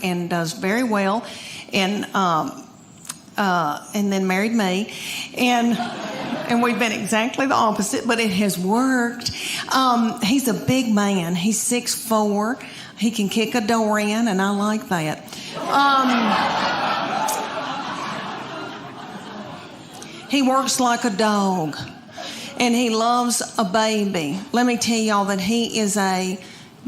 and does very well, and then married me, and we've been exactly the opposite, but it has worked. He's a big man. He's 6'4". He can kick a door in, and I like that. He works like a dog, and he loves a baby. Let me tell y'all that he is a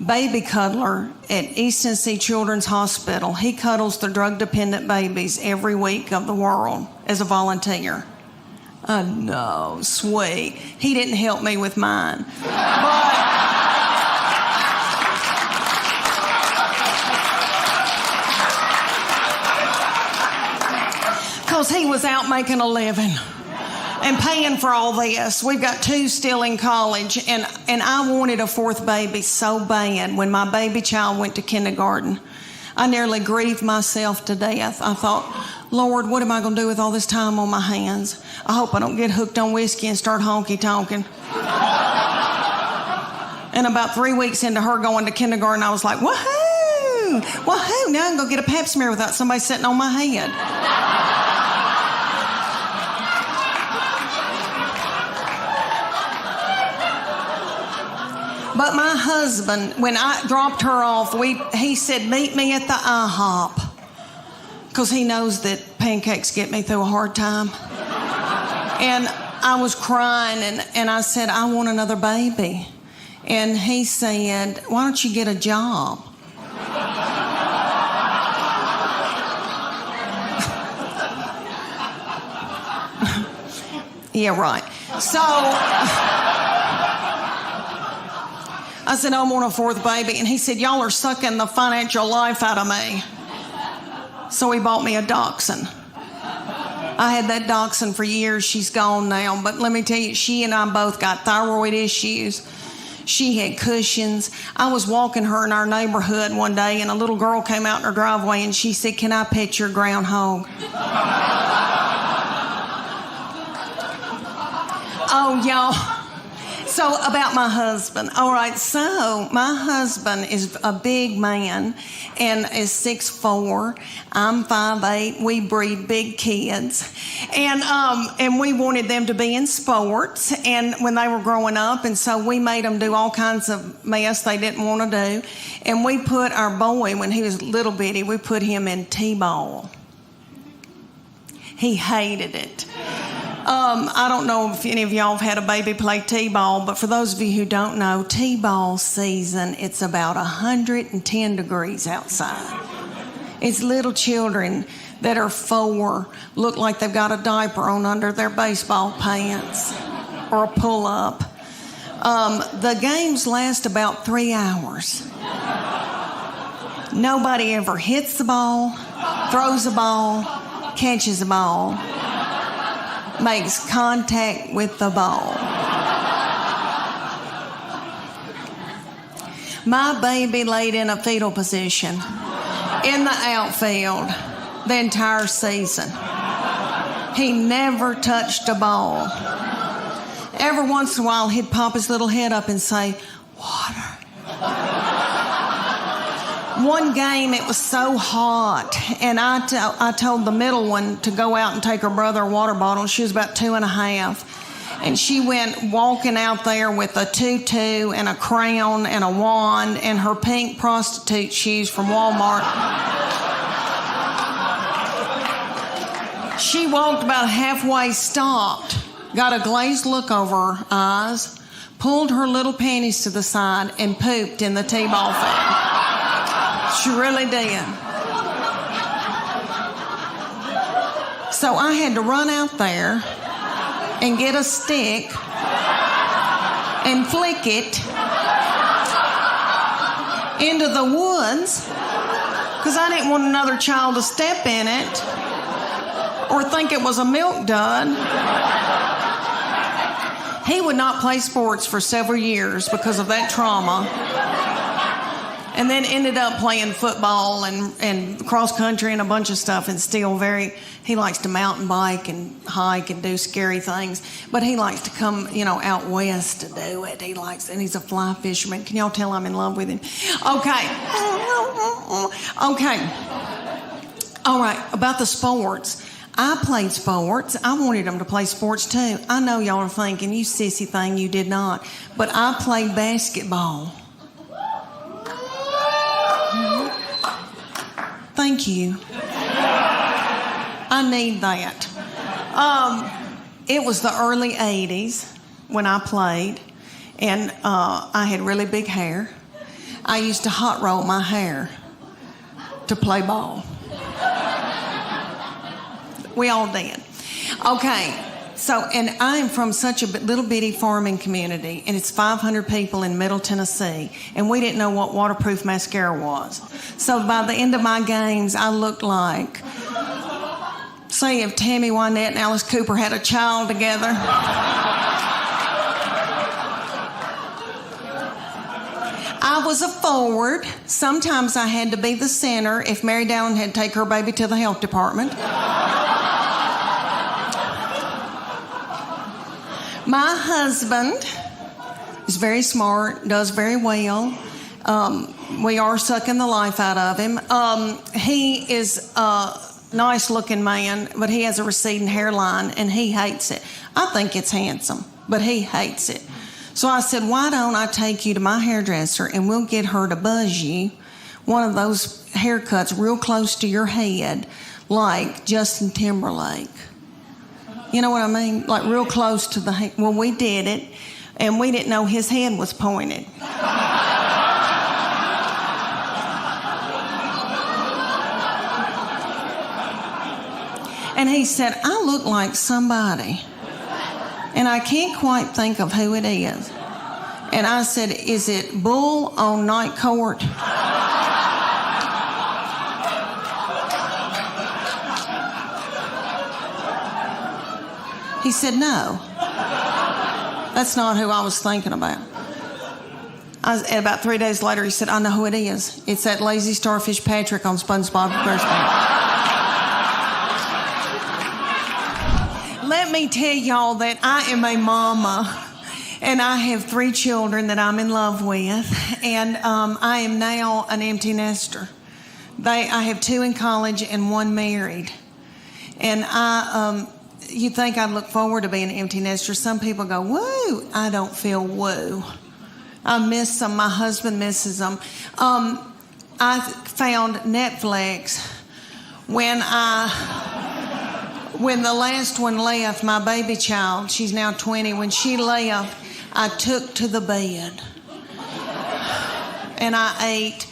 baby cuddler at East Tennessee Children's Hospital. He cuddles the drug-dependent babies every week of the world as a volunteer. I know, sweet. He didn't help me with mine. Because he was out making a living and paying for all this. We've got 2 still in college, and I wanted a 4th baby so bad when my baby child went to kindergarten. I nearly grieved myself to death. I thought, Lord, what am I going to do with all this time on my hands? I hope I don't get hooked on whiskey and start honky-tonking. And about 3 weeks into her going to kindergarten, I was like, woohoo! Woohoo! Now I can go get a pap smear without somebody sitting on my head. But my husband, when I dropped her off, he said, meet me at the IHOP. Because he knows that pancakes get me through a hard time. And I was crying, and I said, I want another baby. And he said, why don't you get a job? Yeah, right. So I said, I want a 4th baby. And he said, y'all are sucking the financial life out of me. So he bought me a dachshund. I had that dachshund for years. She's gone now. But let me tell you, she and I both got thyroid issues. She had cushions. I was walking her in our neighborhood one day, and a little girl came out in her driveway, and she said, can I pet your groundhog? Oh, y'all. So about my husband. All right, so my husband is a big man and is 6'4". I'm 5'8". We breed big kids. And we wanted them to be in sports and when they were growing up, and so we made them do all kinds of mess they didn't want to do. And we put our boy, when he was little bitty, we put him in T-ball. He hated it. I don't know if any of y'all have had a baby play T-ball, but for those of you who don't know, T-ball season, it's about 110 degrees outside. It's little children that are 4, look like they've got a diaper on under their baseball pants or a pull-up. The games last about 3 hours. Nobody ever hits the ball, throws a ball, catches a ball, makes contact with the ball. My baby laid in a fetal position in the outfield the entire season. He never touched a ball. Every once in a while, he'd pop his little head up and say, water. One game, it was so hot, and I told the middle one to go out and take her brother a water bottle. She was about 2.5, and she went walking out there with a tutu and a crown and a wand and her pink prostitute shoes from Walmart. She walked about halfway, stopped, got a glazed look over her eyes, pulled her little panties to the side, and pooped in the T-ball field. She really did. So I had to run out there and get a stick and flick it into the woods because I didn't want another child to step in it or think it was a milk dud. He would not play sports for several years because of that trauma. And then ended up playing football and cross country and a bunch of stuff, and still he likes to mountain bike and hike and do scary things, but he likes to come, out west to do it. And he's a fly fisherman. Can y'all tell I'm in love with him? Okay. Okay. All right, about the sports. I played sports. I wanted them to play sports too. I know y'all are thinking, you sissy thing, you did not. But I played basketball. Thank you. I need that. It was the early 80s when I played, and I had really big hair. I used to hot roll my hair to play ball. We all did. Okay, and I'm from such a little bitty farming community, and it's 500 people in Middle Tennessee, and we didn't know what waterproof mascara was. So by the end of my games, I looked like, say if Tammy Wynette and Alice Cooper had a child together. I was a forward. Sometimes I had to be the center if Mary Dowling had to take her baby to the health department. My husband is very smart, does very well. We are sucking the life out of him. He is a nice-looking man, but he has a receding hairline, and he hates it. I think it's handsome, but he hates it. So I said, why don't I take you to my hairdresser, and we'll get her to buzz you one of those haircuts real close to your head, like Justin Timberlake. You know what I mean? Like real close to the head. Well, we did it, and we didn't know his head was pointed. And he said, I look like somebody, and I can't quite think of who it is. And I said, is it Bull on Night Court? He said, no, that's not who I was thinking about. And about 3 days later, he said, I know who it is. It's that lazy starfish Patrick on SpongeBob SquarePants. Let me tell y'all that I am a mama, and I have 3 children that I'm in love with, and I am now an empty nester. I have 2 in college and 1 married. And you think I'd look forward to being an empty nester. Some people go, woo. I don't feel woo. I miss them. My husband misses them. I found Netflix when the last one left, my baby child, she's now 20, when she left, I took to the bed. And I ate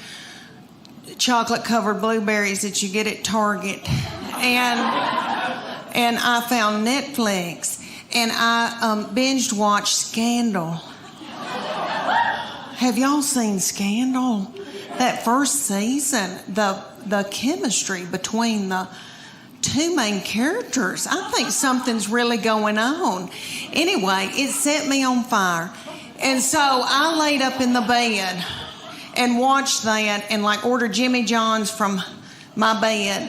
chocolate-covered blueberries that you get at Target. And I found Netflix, and I binged watched Scandal. Have y'all seen Scandal? That first season, the chemistry between the 2 main characters, I think something's really going on. Anyway, it set me on fire. And so I laid up in the bed and watched that and ordered Jimmy John's from my bed.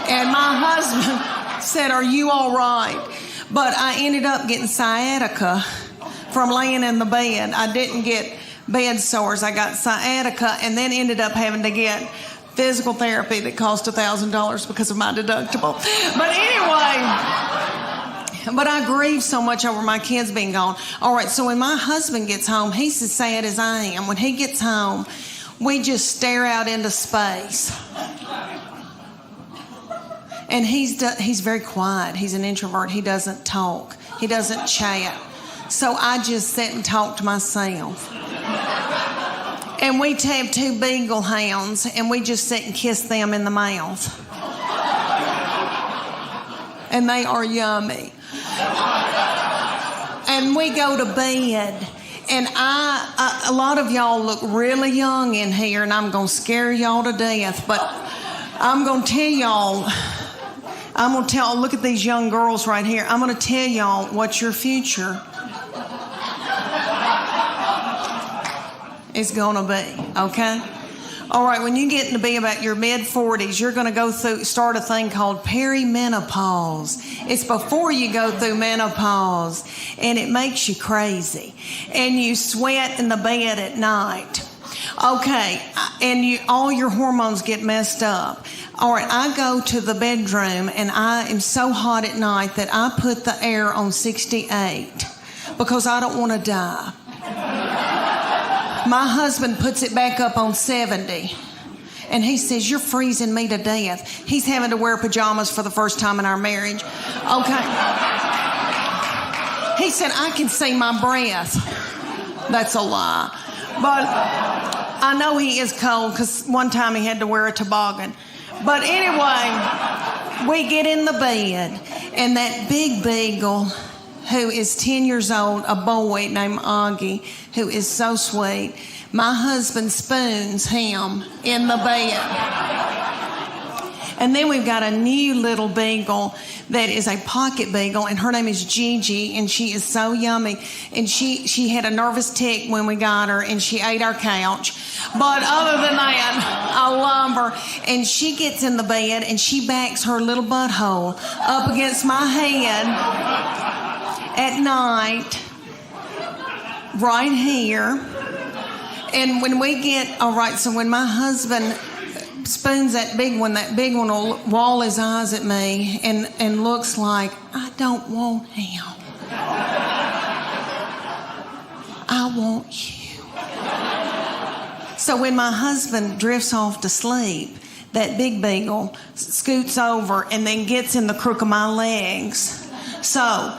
And my husband said, are you all right? But I ended up getting sciatica from laying in the bed. I didn't get bed sores. I got sciatica, and then ended up having to get physical therapy that cost $1,000 because of my deductible. But anyway, I grieve so much over my kids being gone. All right, so when my husband gets home, he's as sad as I am. When he gets home, we just stare out into space. And he's very quiet. He's an introvert. He doesn't talk. He doesn't chat. So I just sit and talk to myself. And we have 2 beagle hounds, and we just sit and kiss them in the mouth. And they are yummy. And we go to bed. And a lot of y'all look really young in here, and I'm going to scare y'all to death. But I'm going to tell y'all... look at these young girls right here. I'm going to tell y'all what your future is going to be, okay? All right, when you get to be about your mid-40s, you're going to start a thing called perimenopause. It's before you go through menopause, and it makes you crazy. And you sweat in the bed at night. Okay, and all your hormones get messed up. All right, I go to the bedroom, and I am so hot at night that I put the air on 68 because I don't want to die. My husband puts it back up on 70. And he says, you're freezing me to death. He's having to wear pajamas for the first time in our marriage. Okay. He said, I can see my breath. That's a lie. But I know he is cold because one time he had to wear a toboggan. But anyway, we get in the bed, and that big beagle, who is 10 years old, a boy named Augie, who is so sweet. My husband spoons him in the bed. And then we've got a new little beagle that is a pocket beagle, and her name is Gigi, and she is so yummy. And she had a nervous tick when we got her, and she ate our couch. But other than that, I love her. And she gets in the bed, and she backs her little butthole up against my head at night, right here. And when we get, all right, so when my husband spoons that big one will wall his eyes at me and looks like, I don't want him. I want you. So when my husband drifts off to sleep, that big beagle scoots over and then gets in the crook of my legs. So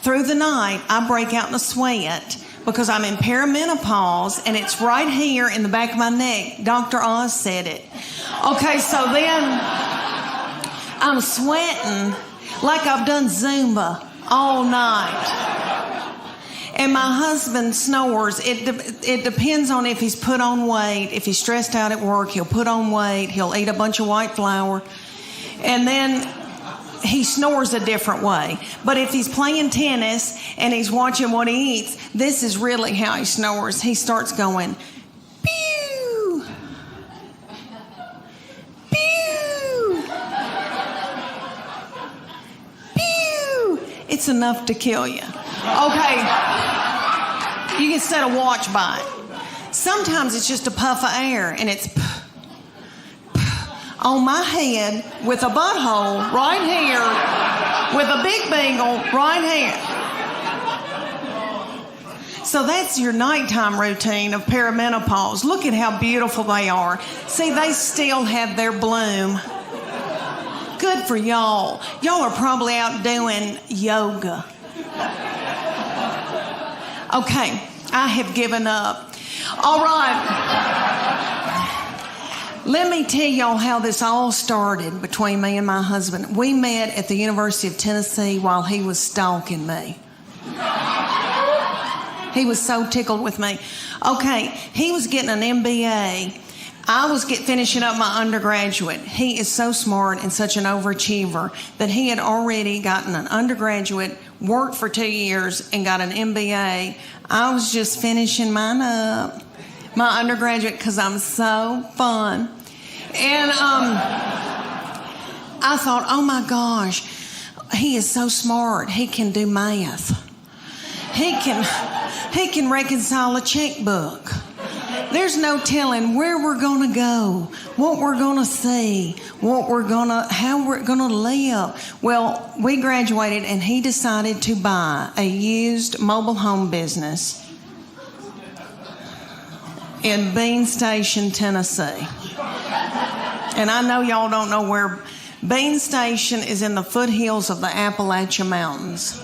through the night, I break out in a sweat because I'm in perimenopause, and it's right here in the back of my neck. Dr. Oz said it. Okay, so then I'm sweating like I've done Zumba all night. And my husband snores. It depends on if he's put on weight. If he's stressed out at work, he'll put on weight. He'll eat a bunch of white flour. And then he snores a different way. But if he's playing tennis and he's watching what he eats, this is really how he snores. He starts going, pew, pew, pew. It's enough to kill you. Okay. You can set a watch by it. Sometimes it's just a puff of air, and it's on my head with a butthole right here, with a big beagle right here. So that's your nighttime routine of perimenopause. Look at how beautiful they are. See, they still have their bloom. Good for y'all. Y'all are probably out doing yoga. Okay, I have given up. All right. Let me tell y'all how this all started between me and my husband. We met at the University of Tennessee while he was stalking me. He was so tickled with me. Okay, he was getting an MBA. I was finishing up my undergraduate. He is so smart and such an overachiever that he had already gotten an undergraduate, worked for 2 years, and got an MBA. I was just finishing mine up, my undergraduate, because I'm so fun. And I thought, oh my gosh, he is so smart. He can do math. He can reconcile a checkbook. There's no telling where we're going to go, what we're going to see, how we're going to live. Well, we graduated, and he decided to buy a used mobile home business in Bean Station, Tennessee. And I know y'all don't know where Bean Station is. In the foothills of the Appalachian Mountains.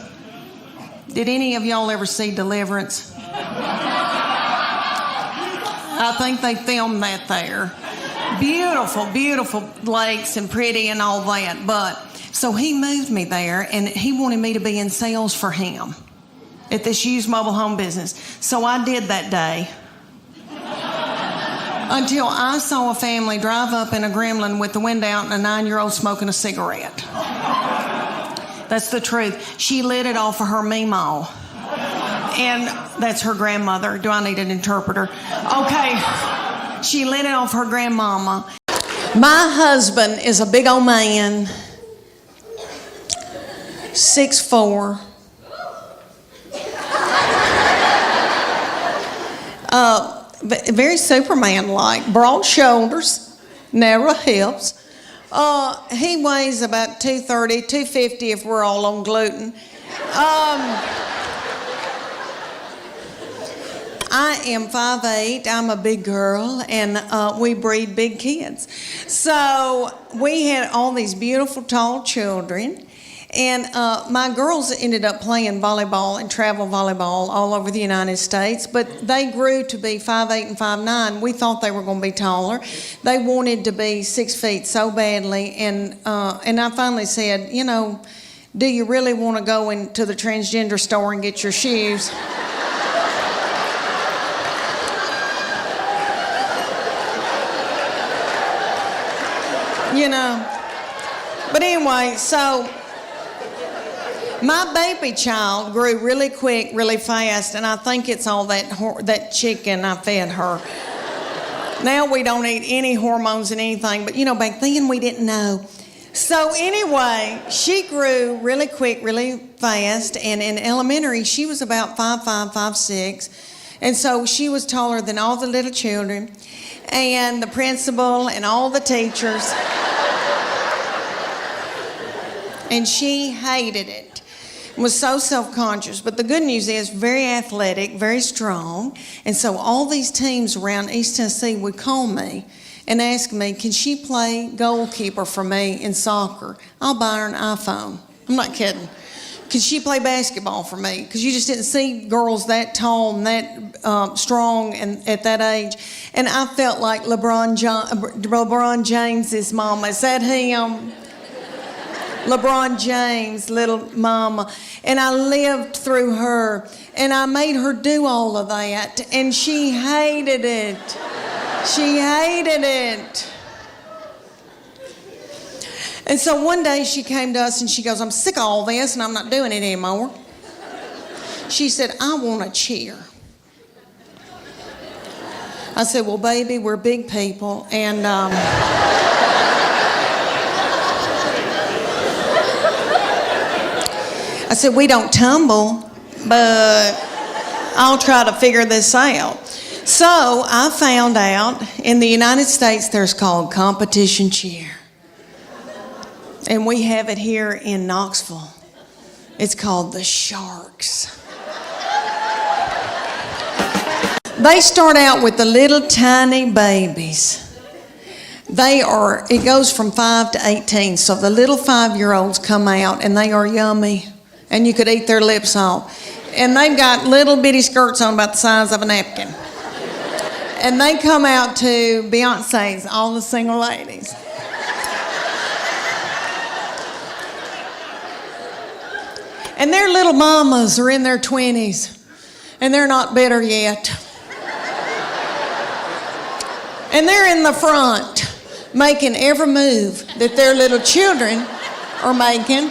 Did any of y'all ever see Deliverance? I think they filmed that there. Beautiful, beautiful lakes and pretty and all that. But so he moved me there, and he wanted me to be in sales for him at this used mobile home business. So I did that day. Until I saw a family drive up in a Gremlin with the window out and a 9-year-old smoking a cigarette. That's the truth. She lit it off of her meemaw. And that's her grandmother. Do I need an interpreter? Okay. She lit it off her grandmama. My husband is a big old man, 6'4". Very Superman-like, broad shoulders, narrow hips. He weighs about 230, 250 if we're all on gluten. I am 5'8". I'm a big girl, and we breed big kids. So we had all these beautiful, tall children, and my girls ended up playing volleyball and travel volleyball all over the United States, but they grew to be 5'8" and 5'9". We thought they were going to be taller. They wanted to be 6 feet so badly, and I finally said, you know, do you really want to go into the transgender store and get your shoes? You know. But anyway, so my baby child grew really quick, really fast, and I think it's all that chicken I fed her. Now we don't eat any hormones and anything, but you know, back then we didn't know. So anyway, she grew really quick, really fast, and in elementary she was about 5'5", 5'6", and so she was taller than all the little children and the principal and all the teachers. And she hated it, was so self-conscious. But the good news is very athletic, very strong. And so all these teams around East Tennessee would call me and ask me, can she play goalkeeper for me in soccer? I'll buy her an iPhone. I'm not kidding. Can she play basketball for me? Because you just didn't see girls that tall and that strong and at that age. And I felt like LeBron James's mama. Is that him? LeBron James, little mama. And I lived through her. And I made her do all of that. And she hated it. She hated it. And so one day she came to us and she goes, I'm sick of all this and I'm not doing it anymore. She said, I want a cheer. I said, well, baby, we're big people. And I said, we don't tumble, but I'll try to figure this out. So I found out in the United States there's called competition cheer. And we have it here in Knoxville. It's called the Sharks. They start out with the little tiny babies. It goes from 5 to 18. So the little 5-year-olds come out and they are yummy. And you could eat their lips off. And they've got little bitty skirts on about the size of a napkin. And they come out to Beyonce's All the Single Ladies. And their little mamas are in their 20s. And they're not bitter yet. And they're in the front making every move that their little children are making.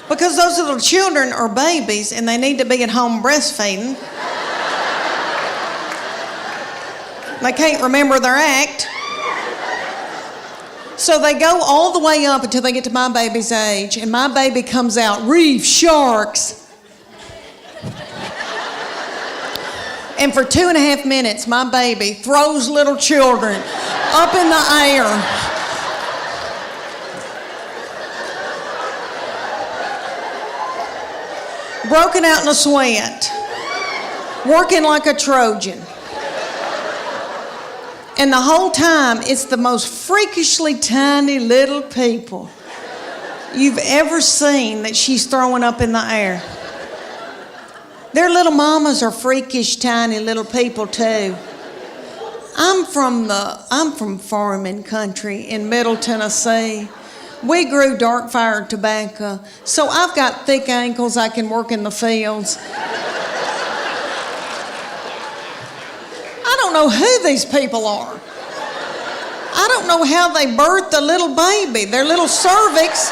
Because those little children are babies and they need to be at home breastfeeding. They can't remember their act. So they go all the way up until they get to my baby's age, and my baby comes out, reef sharks. And for 2.5 minutes, my baby throws little children up in the air. Broken out in a sweat, working like a Trojan. And the whole time, it's the most freakishly tiny little people you've ever seen that she's throwing up in the air. Their little mamas are freakish tiny little people too. I'm from farming country in Middle Tennessee. We grew dark fired tobacco, so I've got thick ankles. I can work in the fields. I don't know who these people are. I don't know how they birthed a little baby, their little cervix.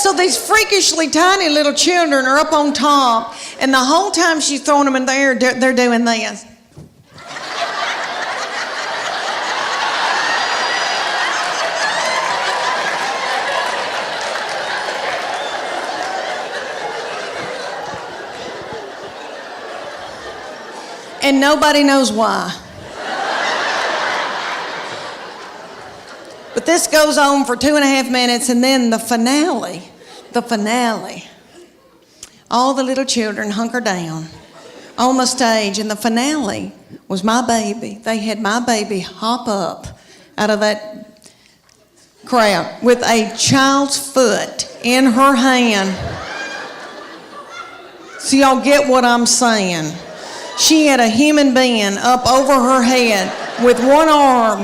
So these freakishly tiny little children are up on top, and the whole time she's throwing them in the air, they're doing this. And nobody knows why. But this goes on for 2.5 minutes, and then the finale. All the little children hunker down on the stage, and the finale was my baby. They had my baby hop up out of that crowd with a child's foot in her hand. So y'all get what I'm saying. She had a human being up over her head with one arm.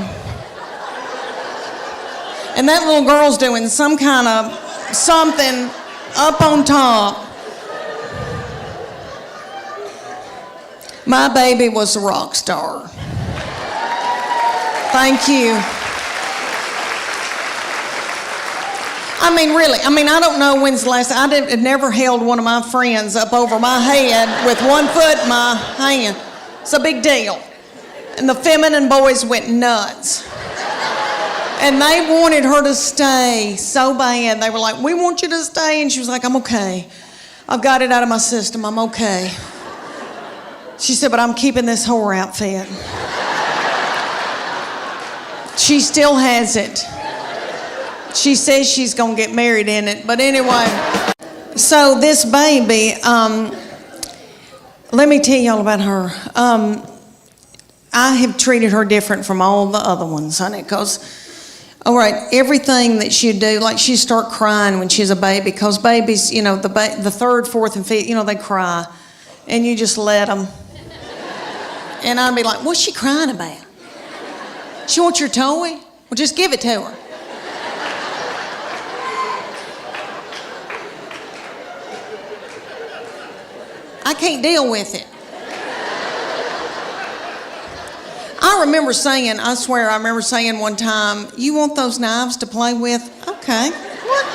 And that little girl's doing some kind of something up on top. My baby was a rock star. Thank you. I mean, really, I don't know when's the last time. I had never held one of my friends up over my head with one foot in my hand. It's a big deal. And the feminine boys went nuts. And they wanted her to stay so bad. They were like, we want you to stay. And she was like, I'm okay. I've got it out of my system. I'm okay. She said, but I'm keeping this whore outfit. She still has it. She says she's going to get married in it. But anyway, so this baby, let me tell y'all about her. I have treated her different from all the other ones, honey, because, all right, everything that she'd do, like she'd start crying when she's a baby, because babies, you know, the third, fourth, and fifth, you know, they cry, and you just let them. And I'd be like, what's she crying about? She wants your toy? Well, just give it to her. I can't deal with it. I remember saying one time, you want those knives to play with? Okay. What?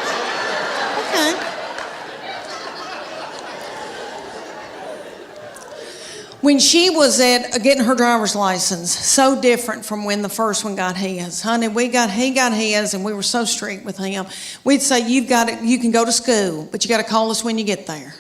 Okay. When she was at getting her driver's license, so different from when the first one got his. Honey, he got his, and we were so strict with him. We'd say, you can go to school, but you got to call us when you get there.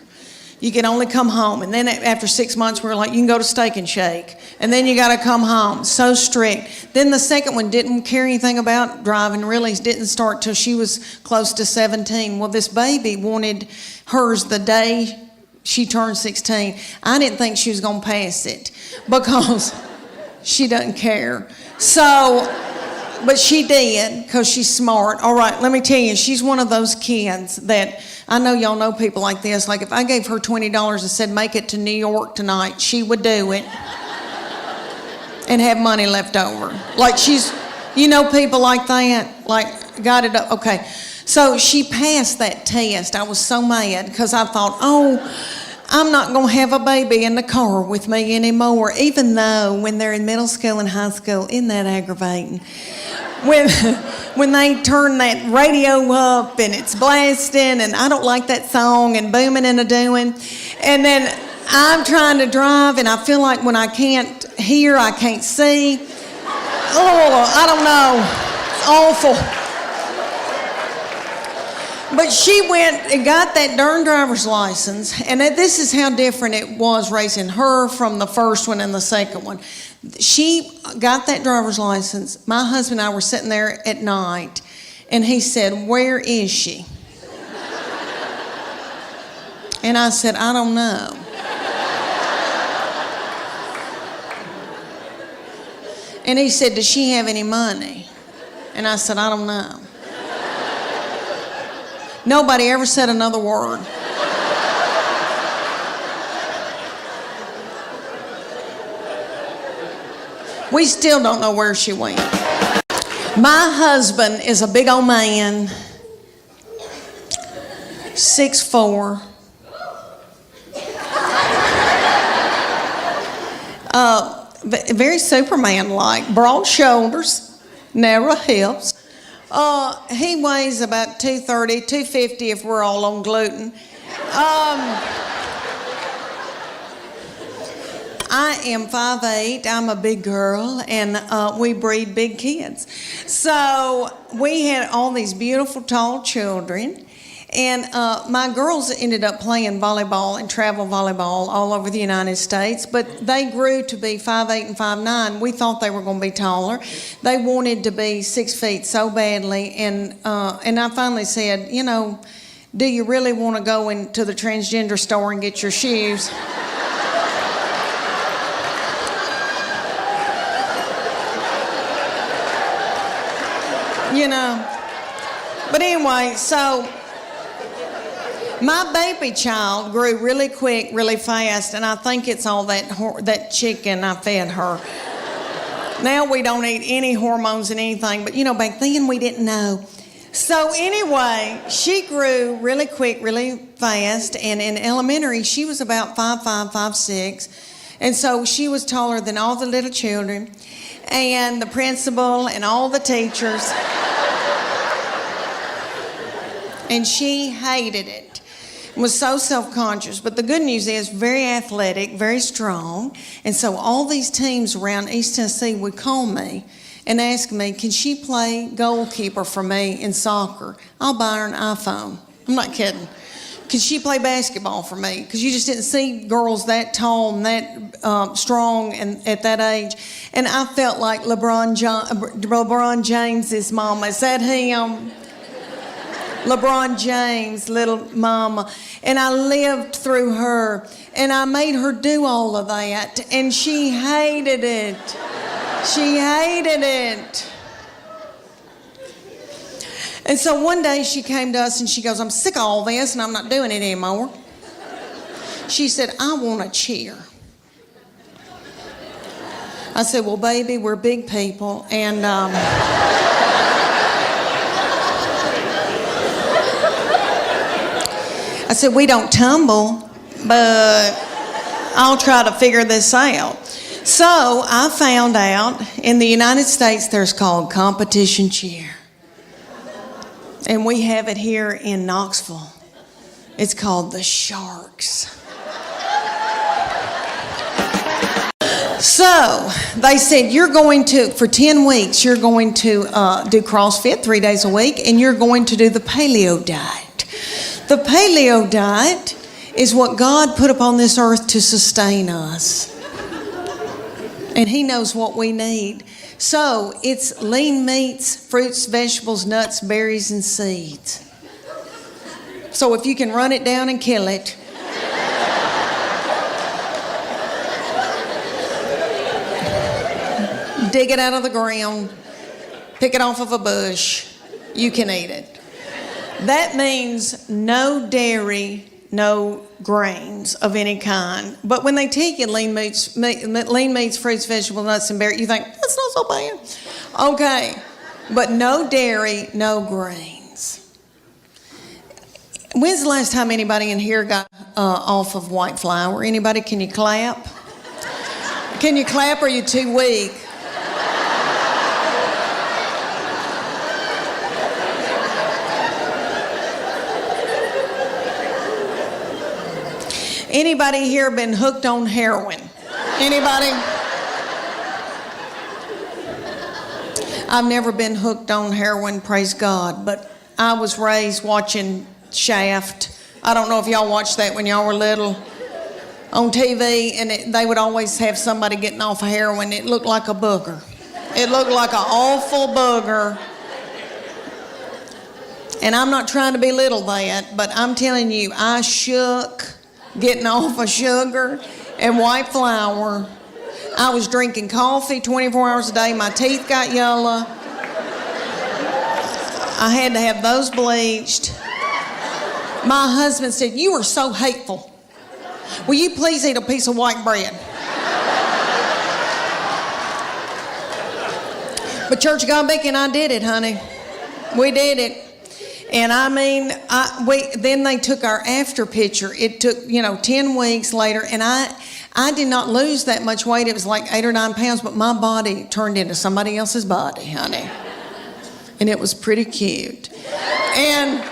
You can only come home. And then after 6 months, we were like, you can go to Steak and Shake. And then you got to come home. So strict. Then the second one didn't care anything about driving, really didn't start till she was close to 17. Well, this baby wanted hers the day she turned 16. I didn't think she was going to pass it because she doesn't care. So, but she did because she's smart. All right, let me tell you, she's one of those kids that, I know y'all know people like this. Like if I gave her $20 and said, make it to New York tonight, she would do it and have money left over. Like she's, you know, people like that, like got it up. Okay. So she passed that test. I was so mad because I thought, oh, I'm not going to have a baby in the car with me anymore, even though when they're in middle school and high school, isn't that aggravating? When they turn that radio up and it's blasting and I don't like that song and booming and a-doing, and then I'm trying to drive and I feel like when I can't hear, I can't see. Oh, I don't know. It's awful. But she went and got that darn driver's license, and this is how different it was raising her from the first one and the second one. She got that driver's license. My husband and I were sitting there at night, and he said, where is she? And I said, I don't know. And he said, does she have any money? And I said, I don't know. Nobody ever said another word. We still don't know where she went. My husband is a big old man, 6'4". Very Superman-like, broad shoulders, narrow hips, He weighs about 230, 250 if we're all on gluten. I am 5'8". I'm a big girl, and we breed big kids. So we had all these beautiful, tall children. And my girls ended up playing volleyball and travel volleyball all over the United States, but they grew to be 5'8" and 5'9". We thought they were going to be taller. They wanted to be 6 feet so badly, and I finally said, you know, do you really want to go into the transgender store and get your shoes? You know. But anyway, so my baby child grew really quick, really fast, and I think it's all that chicken I fed her. Now we don't eat any hormones and anything, but you know, back then we didn't know. So anyway, she grew really quick, really fast, and in elementary she was about 5'5", 5'6", and so she was taller than all the little children, and the principal and all the teachers. And she hated it, was so self-conscious. But the good news is very athletic, very strong. And so all these teams around East Tennessee would call me and ask me, can she play goalkeeper for me in soccer? I'll buy her an iPhone. I'm not kidding. Could she play basketball for me? Because you just didn't see girls that tall and that strong and at that age. And I felt like LeBron James's mama. Is that him? LeBron James, little mama. And I lived through her. And I made her do all of that. And she hated it. She hated it. And so one day she came to us and she goes, I'm sick of all this and I'm not doing it anymore. She said, I want a cheer. I said, well, baby, we're big people. And I said, we don't tumble, but I'll try to figure this out. So I found out in the United States there's called competition cheer. And we have it here in Knoxville. It's called the Sharks. So they said, you're going to, for 10 weeks, you're going to do CrossFit 3 days a week, and you're going to do the paleo diet. The paleo diet is what God put upon this earth to sustain us. And He knows what we need. So it's lean meats, fruits, vegetables, nuts, berries, and seeds. So if you can run it down and kill it, dig it out of the ground, pick it off of a bush, you can eat it. That means no dairy, no grains of any kind. But when they take you lean meats, fruits, vegetables, nuts, and berries, you think, that's not so bad. Okay, but no dairy, no grains. When's the last time anybody in here got off of white flour? Anybody, can you clap? Can you clap or are you too weak? Anybody here been hooked on heroin? Anybody? I've never been hooked on heroin, praise God, but I was raised watching Shaft. I don't know if y'all watched that when y'all were little on TV, and they would always have somebody getting off of heroin. It looked like a booger. It looked like an awful booger. And I'm not trying to belittle that, but I'm telling you, I shook getting off of sugar and white flour. I was drinking coffee 24 hours a day. My teeth got yellow. I had to have those bleached. My husband said, you are so hateful. Will you please eat a piece of white bread? But Church of God Beacon, I did it, honey. We did it. And I mean, then they took our after picture. It took, 10 weeks later, and I did not lose that much weight. It was like 8 or 9 pounds, but my body turned into somebody else's body, honey. and it was pretty cute. And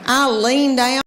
I leaned down